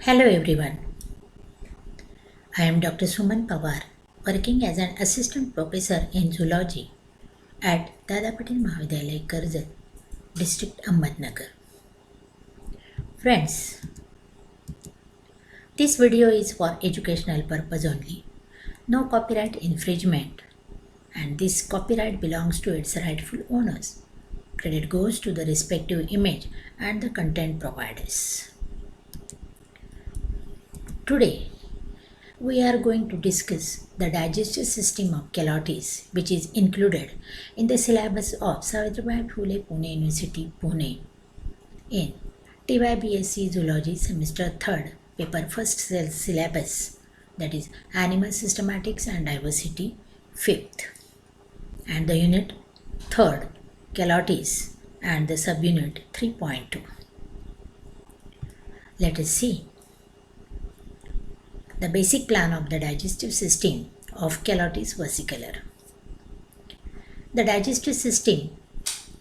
Hello everyone, I am Dr. Suman Pawar, working as an assistant professor in zoology at Dada Patil Mahavidyalaya, Karjat, district Ahmednagar. Friends, this video is for educational purpose only. No copyright infringement, and this copyright belongs to its rightful owners. Credit goes to the respective image and the content providers. Today, we are going to discuss the digestive system of Calotes, which is included in the syllabus of Savitribai Phule Pune University, Pune, in TYBSc Zoology Semester 3rd, Paper 1st syllabus, that is Animal Systematics and Diversity, 5th, and the unit 3rd, Calotes, and the subunit 3.2. Let us see. The basic plan of the digestive system of Calotes versicolor. The digestive system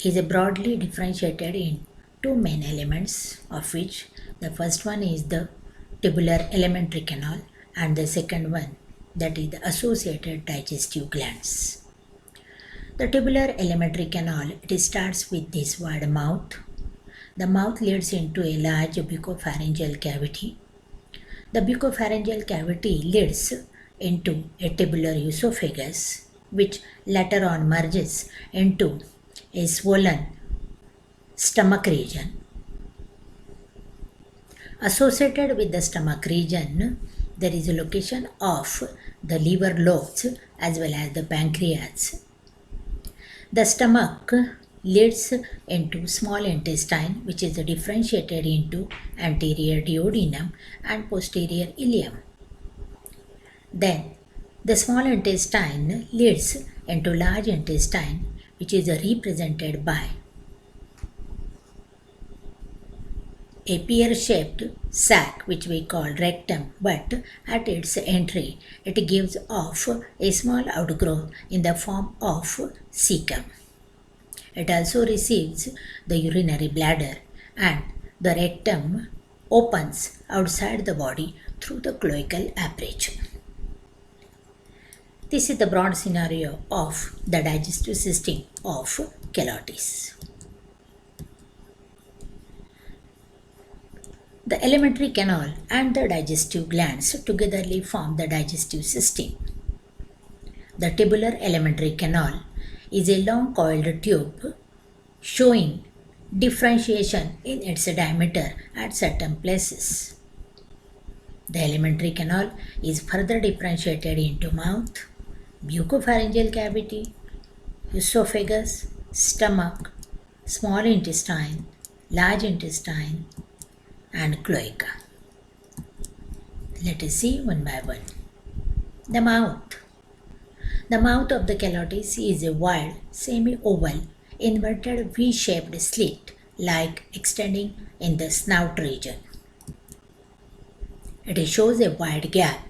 is broadly differentiated in two main elements, of which the first one is the tubular alimentary canal and the second one, that is the associated digestive glands. The tubular alimentary canal, it starts with this wide mouth. The mouth leads into a large buccopharyngeal cavity. The buccopharyngeal cavity leads into a tubular esophagus, which later on merges into a swollen stomach region. Associated with the stomach region, there is a location of the liver lobes as well as the pancreas. The stomach leads into small intestine, which is differentiated into anterior duodenum and posterior ileum. Then the small intestine leads into large intestine, which is represented by a pear-shaped sac, which we call rectum, but at its entry it gives off a small outgrowth in the form of cecum. It also receives the urinary bladder, and the rectum opens outside the body through the cloacal aperture. This is the broad scenario of the digestive system of Calotes. The alimentary canal and the digestive glands togetherly form the digestive system. The tubular alimentary canal is a long coiled tube showing differentiation in its diameter at certain places. The alimentary canal is further differentiated into mouth, buccopharyngeal cavity, esophagus, stomach, small intestine, large intestine, and cloaca. Let us see one by one. The mouth. The mouth of the Calotes is a wide, semi-oval, inverted V-shaped slit, like extending in the snout region. It shows a wide gap.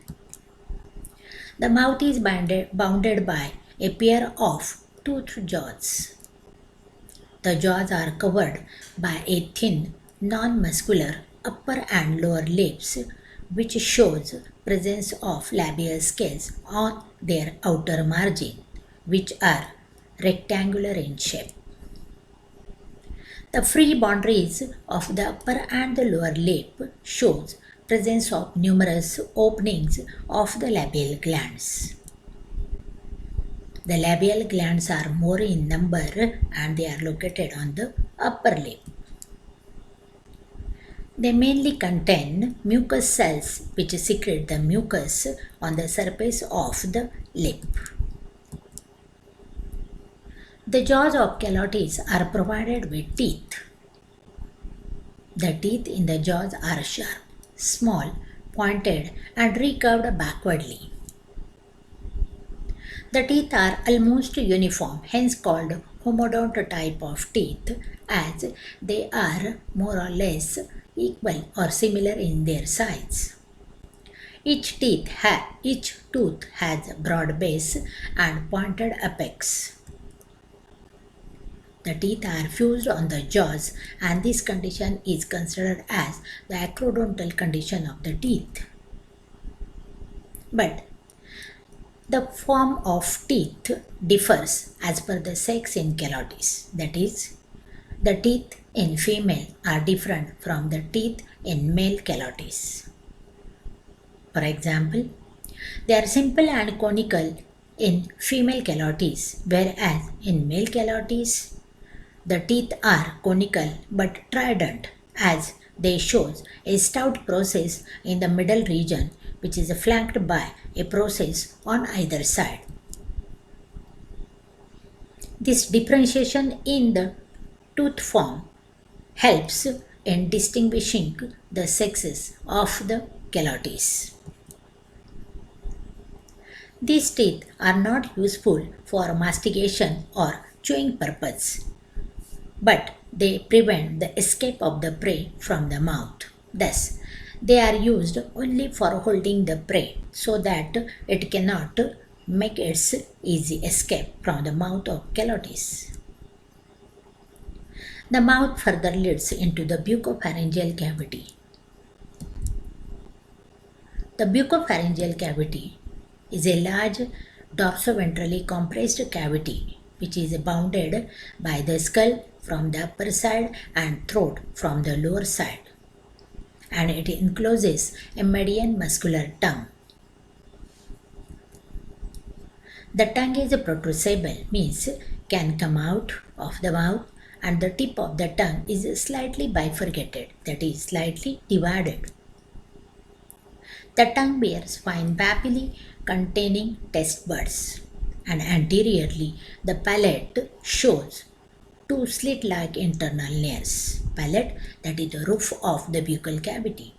The mouth is bounded by a pair of toothed jaws. The jaws are covered by a thin, non-muscular upper and lower lips, which shows presence of labial scales on their outer margin, which are rectangular in shape. The free boundaries of the upper and the lower lip shows presence of numerous openings of the labial glands. The labial glands are more in number and they are located on the upper lip. They mainly contain mucus cells which secrete the mucus on the surface of the lip. The jaws of Calotes are provided with teeth. The teeth in the jaws are sharp, small, pointed, and recurved backwardly. The teeth are almost uniform, hence called homodont type of teeth, as they are more or less equal or similar in their size. Each tooth has a broad base and pointed apex. The teeth are fused on the jaws, and this condition is considered as the acrodontal condition of the teeth. But the form of teeth differs as per the sex in calotis. That is, the teeth in female are different from the teeth in male calotis. For example, they are simple and conical in female calotis, whereas in male calotis, the teeth are conical but trident, as they show a stout process in the middle region, which is flanked by a process on either side. This differentiation in the tooth form helps in distinguishing the sexes of the calotis. These teeth are not useful for mastication or chewing purpose, but they prevent the escape of the prey from the mouth. Thus, they are used only for holding the prey so that it cannot make its easy escape from the mouth of calotis. The mouth further leads into the bucopharyngeal cavity. The bucopharyngeal cavity is a large dorsoventrally compressed cavity which is bounded by the skull from the upper side and throat from the lower side, and it encloses a median muscular tongue. The tongue is protrusible, means can come out of the mouth, and the tip of the tongue is slightly bifurcated, that is slightly divided. The tongue bears fine papillae containing taste buds, and anteriorly the palate shows two slit-like internal layers. Palate, that is the roof of the buccal cavity.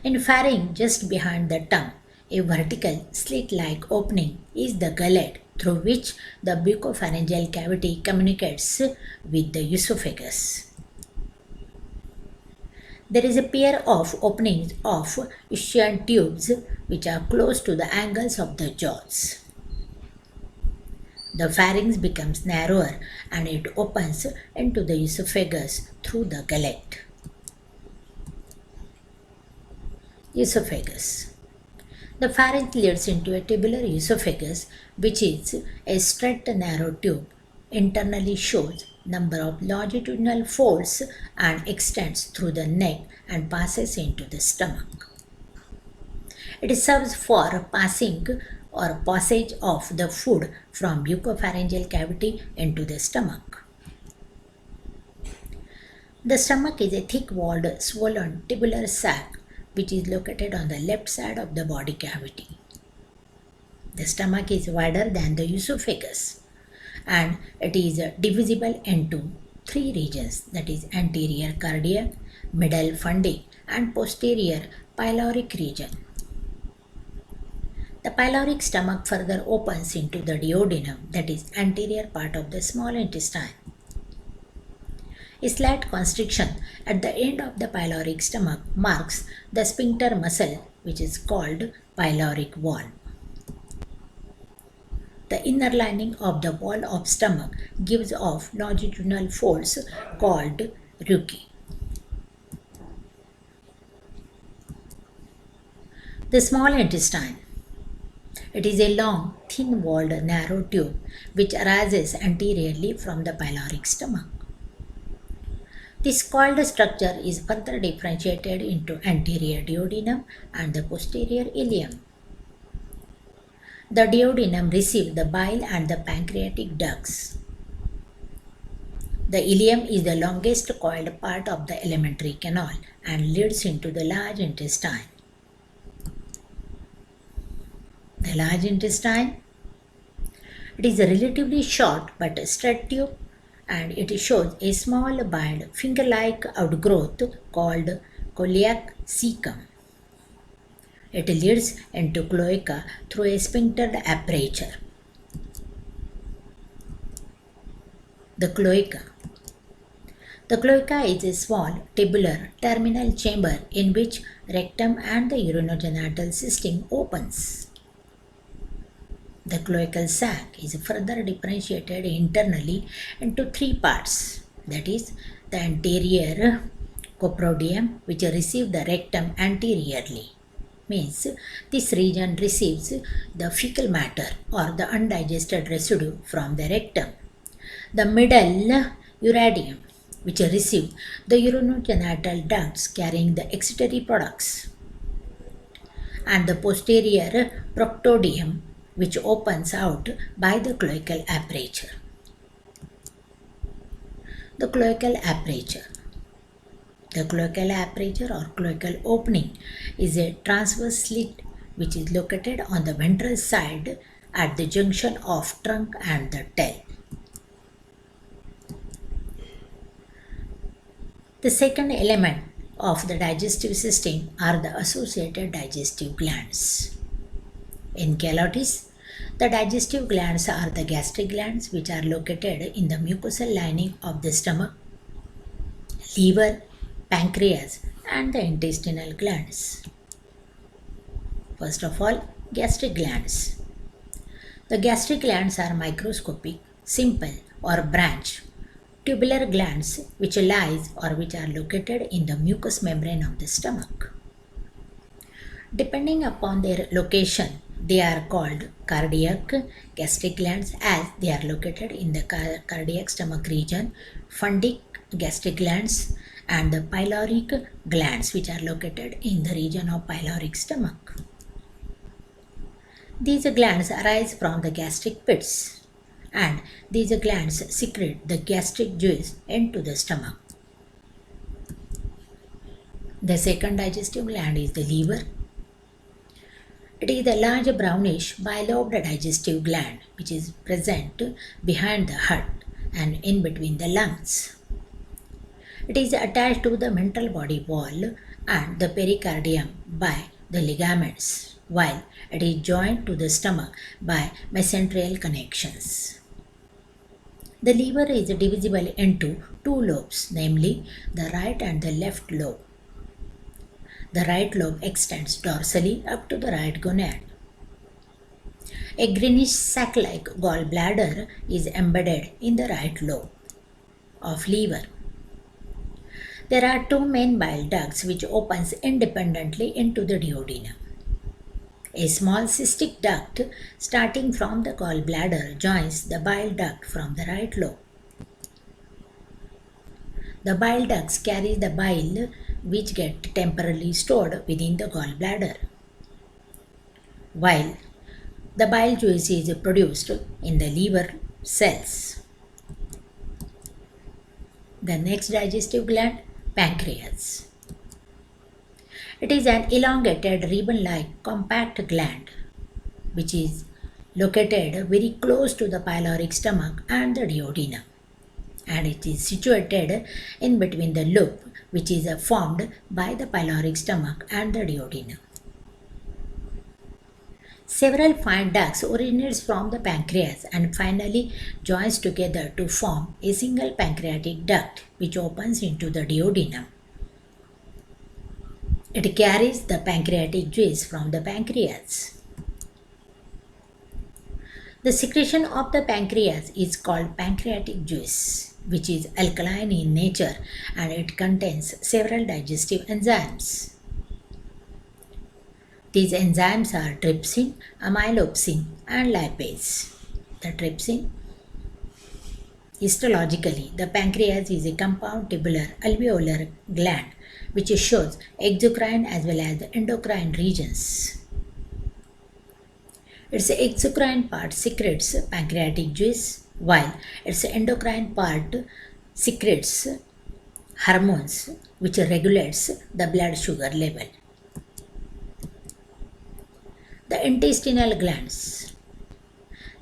In pharynx, just behind the tongue, a vertical slit-like opening is the gullet through which the bucopharyngeal cavity communicates with the esophagus. There is a pair of openings of ischian tubes which are close to the angles of the jaws. The pharynx becomes narrower and it opens into the esophagus through the gullet. Esophagus. The pharynx leads into a tubular esophagus, which is a straight narrow tube, internally shows number of longitudinal folds and extends through the neck and passes into the stomach. It serves for passing or passage of the food from bucopharyngeal cavity into the stomach. The stomach is a thick-walled, swollen tubular sac which is located on the left side of the body cavity. The stomach is wider than the esophagus, and it is divisible into three regions, that is anterior cardiac, middle fundic, and posterior pyloric region. The pyloric stomach further opens into the duodenum, that is anterior part of the small intestine. A slight constriction at the end of the pyloric stomach marks the sphincter muscle, which is called pyloric wall. The inner lining of the wall of stomach gives off longitudinal folds called rugae. The small intestine. It is a long, thin-walled, narrow tube which arises anteriorly from the pyloric stomach. This coiled structure is further differentiated into anterior duodenum and the posterior ileum. The duodenum receives the bile and the pancreatic ducts. The ileum is the longest coiled part of the alimentary canal and leads into the large intestine. The large intestine, it is a relatively short but straight tube, and it shows a small biled finger-like outgrowth called celiac cecum. It leads into cloaca through a sphinctered aperture. The cloaca. The cloaca is a small tubular terminal chamber in which rectum and the urinogenital system opens. The cloacal sac is further differentiated internally into three parts, that is, the anterior coprodium, which receives the rectum anteriorly. Means this region receives the fecal matter or the undigested residue from the rectum. The middle uridium, which receives the urinogenital ducts carrying the excretory products, and the posterior proctodium, which opens out by the cloacal aperture. The cloacal aperture. The cloacal aperture or cloacal opening is a transverse slit which is located on the ventral side at the junction of trunk and the tail. The second element of the digestive system are the associated digestive glands. In Calotes, the digestive glands are the gastric glands, which are located in the mucosal lining of the stomach, liver, pancreas, and the intestinal glands. First of all, gastric glands. The gastric glands are microscopic, simple or branch tubular glands which lies or which are located in the mucous membrane of the stomach. Depending upon their location, they are called cardiac gastric glands as they are located in the cardiac stomach region, fundic gastric glands, and the pyloric glands which are located in the region of pyloric stomach. These glands arise from the gastric pits, and these glands secrete the gastric juice into the stomach. The second digestive gland is the liver. It is the large brownish bilobed digestive gland which is present behind the heart and in between the lungs. It is attached to the mental body wall and the pericardium by the ligaments, while it is joined to the stomach by mesenterial connections. The liver is divisible into two lobes, namely the right and the left lobe. The right lobe extends dorsally up to the right gonad. A greenish sac-like gallbladder is embedded in the right lobe of liver. There are two main bile ducts which opens independently into the duodenum. A small cystic duct starting from the gallbladder joins the bile duct from the right lobe. The bile ducts carry the bile which get temporarily stored within the gallbladder, while the bile juice is produced in the liver cells. The next digestive gland, pancreas. It is an elongated ribbon-like compact gland which is located very close to the pyloric stomach and the duodenum, and it is situated in between the loop which is formed by the pyloric stomach and the duodenum. Several fine ducts originates from the pancreas and finally joins together to form a single pancreatic duct which opens into the duodenum. It carries the pancreatic juice from the pancreas. The secretion of the pancreas is called pancreatic juice, which is alkaline in nature and it contains several digestive enzymes. These enzymes are trypsin, amylopsin, and lipase. The trypsin. Histologically, the pancreas is a compound tubular alveolar gland which shows exocrine as well as the endocrine regions. Its exocrine part secretes pancreatic juice, while its endocrine part secretes hormones which regulates the blood sugar level. The intestinal glands.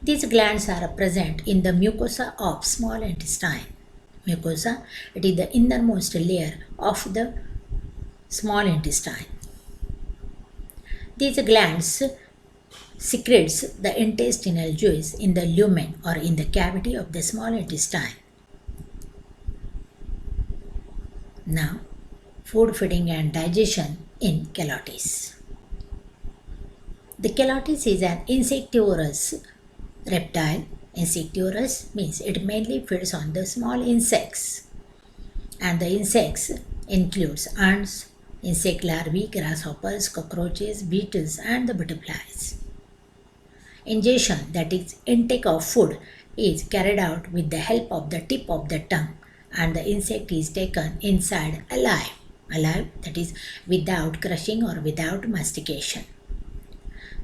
These glands are present in the mucosa of small intestine. Mucosa, it is the innermost layer of the small intestine. These glands secretes the intestinal juice in the lumen or in the cavity of the small intestine. Now, food feeding and digestion in Calotes. The Calotes is an insectivorous Reptile, insectivorous means it mainly feeds on the small insects. And the insects includes ants, insect larvae, grasshoppers, cockroaches, beetles and the butterflies. Ingestion, that is intake of food, is carried out with the help of the tip of the tongue and the insect is taken inside alive, that is without crushing or without mastication.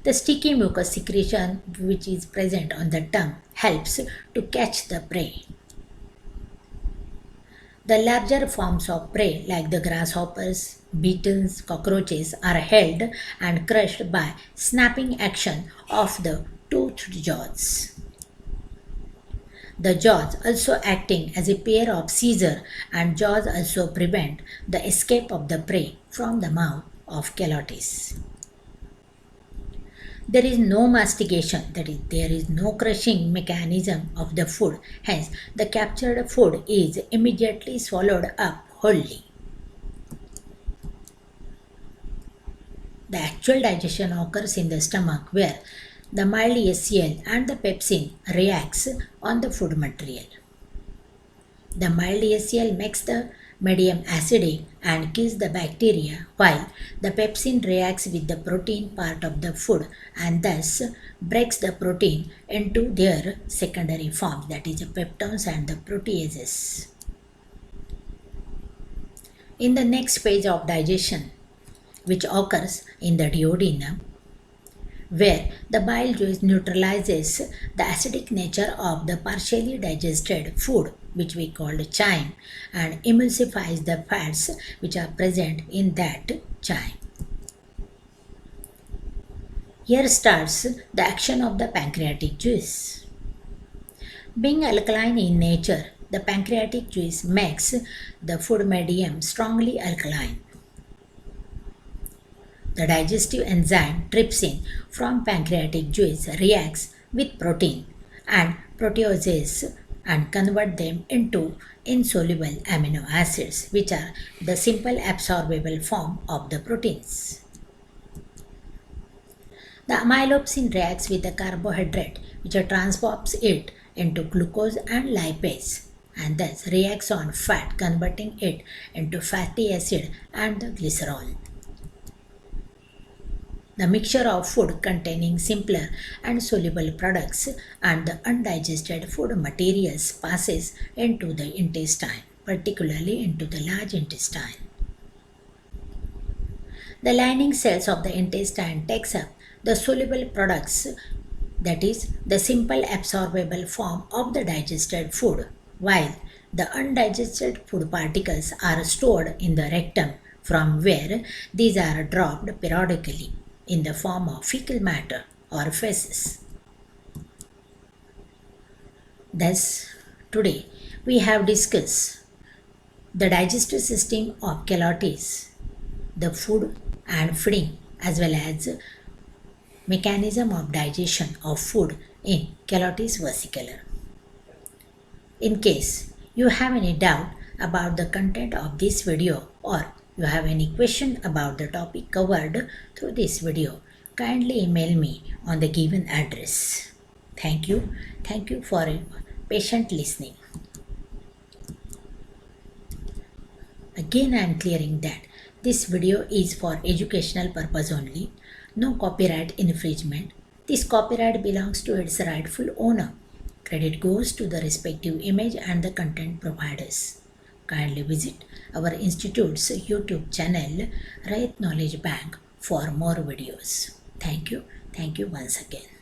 The sticky mucus secretion which is present on the tongue helps to catch the prey. The larger forms of prey like the grasshoppers, beetles, cockroaches are held and crushed by snapping action of the toothed jaws. The jaws also acting as a pair of scissors and jaws also prevent the escape of the prey from the mouth of Calotes. There is no mastication, that is, there is no crushing mechanism of the food, hence the captured food is immediately swallowed up wholly. The actual digestion occurs in the stomach where the mild HCl and the pepsin reacts on the food material. The mild HCl makes the medium acidic and kills the bacteria, while the pepsin reacts with the protein part of the food and thus breaks the protein into their secondary forms, that is the peptones and the proteases. In the next phase of digestion, which occurs in the duodenum, where the bile juice neutralizes the acidic nature of the partially digested food, which we call chyme, and emulsifies the fats which are present in that chyme. Here starts the action of the pancreatic juice. Being alkaline in nature, the pancreatic juice makes the food medium strongly alkaline. The digestive enzyme trypsin from pancreatic juice reacts with protein and proteases and convert them into insoluble amino acids, which are the simple absorbable form of the proteins. The amylopsin reacts with the carbohydrate, which transforms it into glucose and lipase, and thus reacts on fat, converting it into fatty acid and the glycerol. The mixture of food containing simpler and soluble products and the undigested food materials passes into the intestine, particularly into the large intestine. The lining cells of the intestine takes up the soluble products, that is the simple absorbable form of the digested food, while the undigested food particles are stored in the rectum, from where these are dropped periodically in the form of fecal matter or feces. Thus, today we have discussed the digestive system of Calotes, the food and feeding, as well as mechanism of digestion of food in Calotes versicolor. In case you have any doubt about the content of this video or you have any question about the topic covered through this video, kindly email me on the given address. Thank you. Thank you for patient listening. Again, I am clearing that this video is for educational purpose only. No copyright infringement. This copyright belongs to its rightful owner. Credit goes to the respective image and the content providers. Kindly visit our institute's YouTube channel, Rayat Knowledge Bank, for more videos. Thank you. Thank you once again.